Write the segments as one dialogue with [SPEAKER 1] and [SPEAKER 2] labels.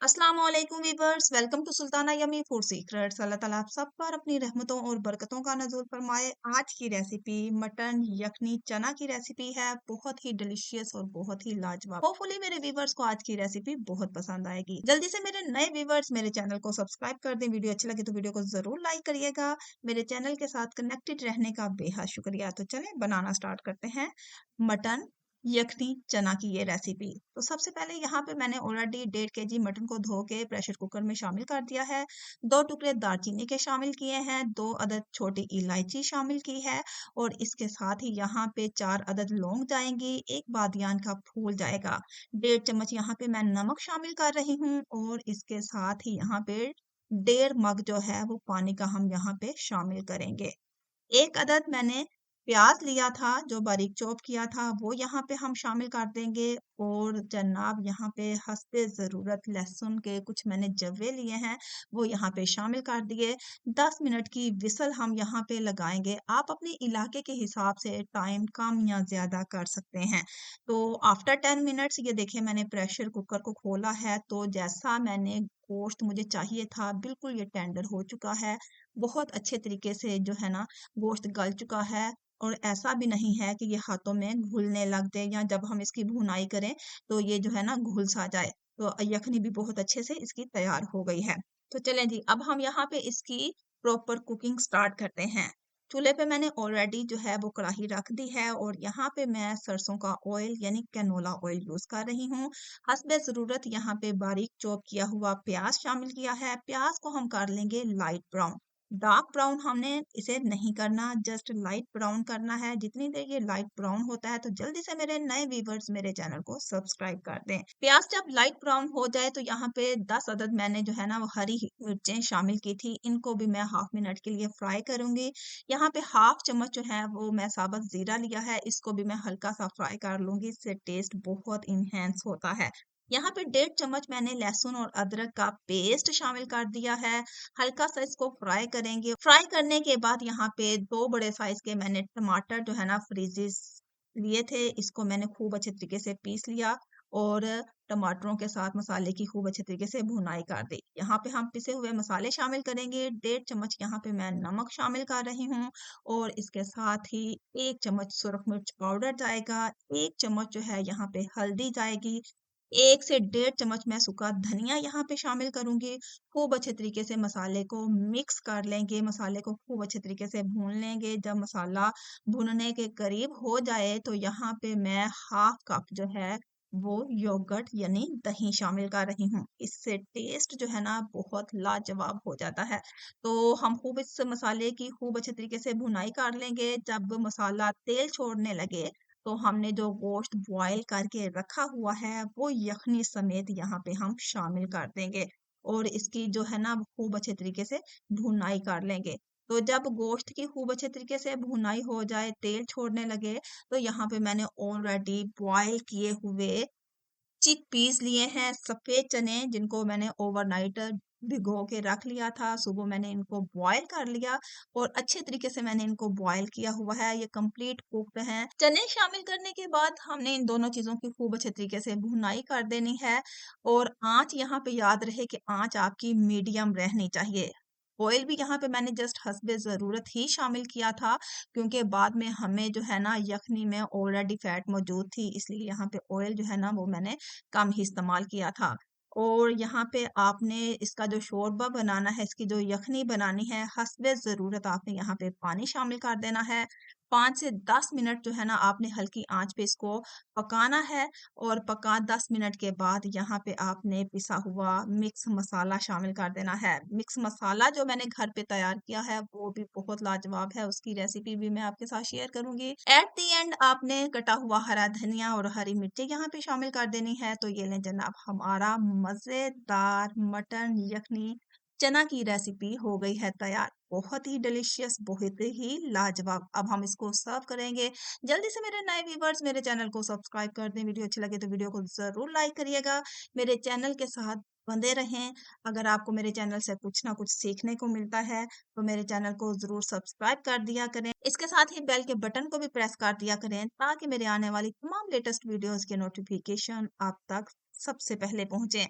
[SPEAKER 1] अस्सलाम वालेकुम viewers, welcome to Sultana yummy food secrets. अल्लाह ताला आप सब पर अपनी रहमतों और बरकतों का नज़ुल फरमाए। आज की रेसिपी मटन यखनी चना की रेसिपी है, बहुत ही डिलीशियस और बहुत ही लाजवाब। होपफुली मेरे वीवर्स को आज की रेसिपी बहुत पसंद आएगी। जल्दी से मेरे नए वीवर्स मेरे चैनल को सब्सक्राइब कर दें। वीडियो अच्छी लगे तो वीडियो को जरूर लाइक करिएगा। मेरे चैनल के साथ कनेक्टेड रहने का बेहद शुक्रिया। तो चलें बनाना स्टार्ट करते हैं मटन यखनी चना की ये रेसिपी। तो सबसे पहले यहाँ पे मैंने ऑलरेडी 1.5 kg मटन को धो के प्रेशर कुकर में शामिल कर दिया है। 2 टुकड़े दालचीनी के शामिल किए हैं, 2 अदद छोटी इलायची शामिल की है और इसके साथ ही यहाँ पे 4 अदद लौंग जाएंगी, एक बादियान का फूल जाएगा। 1.5 चम्मच यहाँ पे मैं नमक शामिल कर रही हूँ और इसके साथ ही यहाँ पे 1.5 मग जो है वो पानी का हम यहाँ पे शामिल करेंगे। 1 अदद मैंने प्याज लिया था जो बारीक चॉप किया था वो यहाँ पे हम शामिल कर देंगे और जनाब यहाँ पे हस्बे ज़रूरत लहसुन के कुछ मैंने जवे लिए हैं वो यहाँ पे शामिल कर दिए। 10 मिनट की विसल हम यहाँ पे लगाएंगे। आप अपने इलाके के हिसाब से टाइम कम या ज़्यादा कर सकते हैं। तो आफ्टर 10 मिनट्स ये देखिए मैंने प्रेशर कुकर को खोला है तो जैसा मैंने गोश्त मुझे चाहिए था बिल्कुल ये टेंडर हो चुका है। बहुत अच्छे तरीके से जो है ना गोश्त गल चुका है और ऐसा भी नहीं है कि ये हाथों में घुलने लग जाए या जब हम इसकी भुनाई करें तो ये जो है ना घुल सा जाए। तो यखनी भी बहुत अच्छे से इसकी तैयार हो गई है। तो चलें जी अब हम यहाँ पे इसकी प्रॉपर कुकिंग स्टार्ट करते हैं। चूल्हे पे मैंने ऑलरेडी जो है वो कढ़ाई रख दी है और यहाँ पे मैं सरसों का ऑयल यानी कैनोला ऑयल यूज कर रही हूँ। हस्बे ज़रूरत यहाँ पे बारीक चॉप किया हुआ प्याज शामिल किया है। प्याज को हम कर लेंगे लाइट ब्राउन। डार्क ब्राउन हमने इसे नहीं करना, जस्ट लाइट ब्राउन करना है। जितनी देर ये लाइट ब्राउन होता है तो जल्दी से मेरे नए व्यूवर्स मेरे चैनल को सब्सक्राइब कर दें। प्याज जब लाइट ब्राउन हो जाए तो यहाँ पे 10 अदद मैंने जो है ना वो हरी मिर्चें शामिल की थी, इनको भी मैं हाफ मिनट के लिए फ्राई करूंगी। यहाँ पे हाफ चम्मच जो है वो मैं साबुत जीरा लिया है, इसको भी मैं हल्का सा फ्राई कर लूंगी, इससे टेस्ट बहुत इनहेंस होता है। यहाँ पे 1.5 चम्मच मैंने लहसुन और अदरक का पेस्ट शामिल कर दिया है। हल्का सा इसको फ्राई करेंगे। फ्राई करने के बाद यहाँ पे 2 बड़े साइज के मैंने टमाटर जो है ना फ्रीजेस लिए थे, इसको मैंने खूब अच्छे तरीके से पीस लिया और टमाटरों के साथ मसाले की खूब अच्छे तरीके से भुनाई कर दी। यहाँ पे हम पिसे हुए मसाले शामिल करेंगे। 1.5 चम्मच यहाँ पे मैं नमक शामिल कर रही हूँ और इसके साथ ही 1 चम्मच सुरख मिर्च पाउडर जाएगा। 1 चम्मच जो है यहाँ पे हल्दी जाएगी। 1 से 1.5 चम्मच मैं सूखा धनिया यहाँ पे शामिल करूंगी। खूब अच्छे तरीके से मसाले को मिक्स कर लेंगे, मसाले को खूब अच्छे तरीके से भून लेंगे। जब मसाला भुनने के करीब हो जाए तो यहाँ पे मैं हाफ कप जो है वो योगर्ट यानी दही शामिल कर रही हूँ। इससे टेस्ट जो है ना बहुत लाजवाब हो जाता है। तो हम खूब इस मसाले की खूब अच्छे तरीके से भुनाई कर लेंगे। जब मसाला तेल छोड़ने लगे तो हमने जो गोश्त बॉयल करके रखा हुआ है वो यखनी समेत यहाँ पे हम शामिल कर देंगे और इसकी जो है ना खूब अच्छे तरीके से भुनाई कर लेंगे। तो जब गोश्त की खूब अच्छे तरीके से भुनाई हो जाए, तेल छोड़ने लगे, तो यहाँ पे मैंने ऑलरेडी बॉयल किए हुए चिकपीस लिए हैं, सफेद चने जिनको मैंने ओवरनाइट भिगो के रख लिया था। सुबह मैंने इनको बॉयल कर लिया और अच्छे तरीके से मैंने इनको बॉयल किया हुआ है। ये कंप्लीट कुक्ड हैं। चने शामिल करने के बाद हमने इन दोनों चीजों की खूब अच्छे तरीके से भुनाई कर देनी है और आंच यहाँ पे याद रहे कि आंच आपकी मीडियम रहनी चाहिए। ऑयल भी यहाँ पे मैंने जस्ट हस्बे ज़रूरत ही शामिल किया था क्योंकि बाद में हमें जो है ना यखनी में ऑलरेडी फैट मौजूद थी, इसलिए यहाँ पे ऑयल जो है ना वो मैंने कम ही इस्तेमाल किया था। और यहाँ पे आपने इसका जो शोरबा बनाना है, इसकी जो यखनी बनानी है, हस्बे ज़रूरत आपने यहाँ पे पानी शामिल कर देना है। 5 से 10 मिनट जो है ना आपने हल्की आंच पे इसको पकाना है और पका 10 मिनट के बाद यहाँ पे आपने पिसा हुआ मिक्स मसाला शामिल कर देना है। मिक्स मसाला जो मैंने घर पे तैयार किया है वो भी बहुत लाजवाब है, उसकी रेसिपी भी मैं आपके साथ शेयर करूंगी। एट दी एंड आपने कटा हुआ हरा धनिया और हरी मिर्ची यहाँ पे शामिल कर देनी है। तो ये लें जनाब, हमारा मजेदार मटन यखनी चना की रेसिपी हो गई है तैयार। बहुत ही डिलीशियस, बहुत ही लाजवाब। अब हम इसको सर्व करेंगे। जल्दी से मेरे नए व्यूवर्स मेरे चैनल को सब्सक्राइब कर दें। वीडियो अच्छी लगे तो वीडियो को जरूर लाइक करिएगा। मेरे चैनल के साथ बंधे रहें। अगर आपको मेरे चैनल से कुछ ना कुछ सीखने को मिलता है तो मेरे चैनल को जरूर सब्सक्राइब कर दिया करें। इसके साथ ही बेल के बटन को भी प्रेस कर दिया करें ताकि मेरे आने वाली तमाम लेटेस्ट वीडियोस के नोटिफिकेशन आप तक सबसे पहले पहुंचे।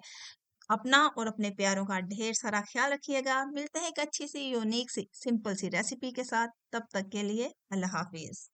[SPEAKER 1] अपना और अपने प्यारों का ढेर सारा ख्याल रखिएगा। मिलते हैं एक अच्छी सी यूनिक सी सिंपल सी रेसिपी के साथ। तब तक के लिए अल्लाह हाफिज।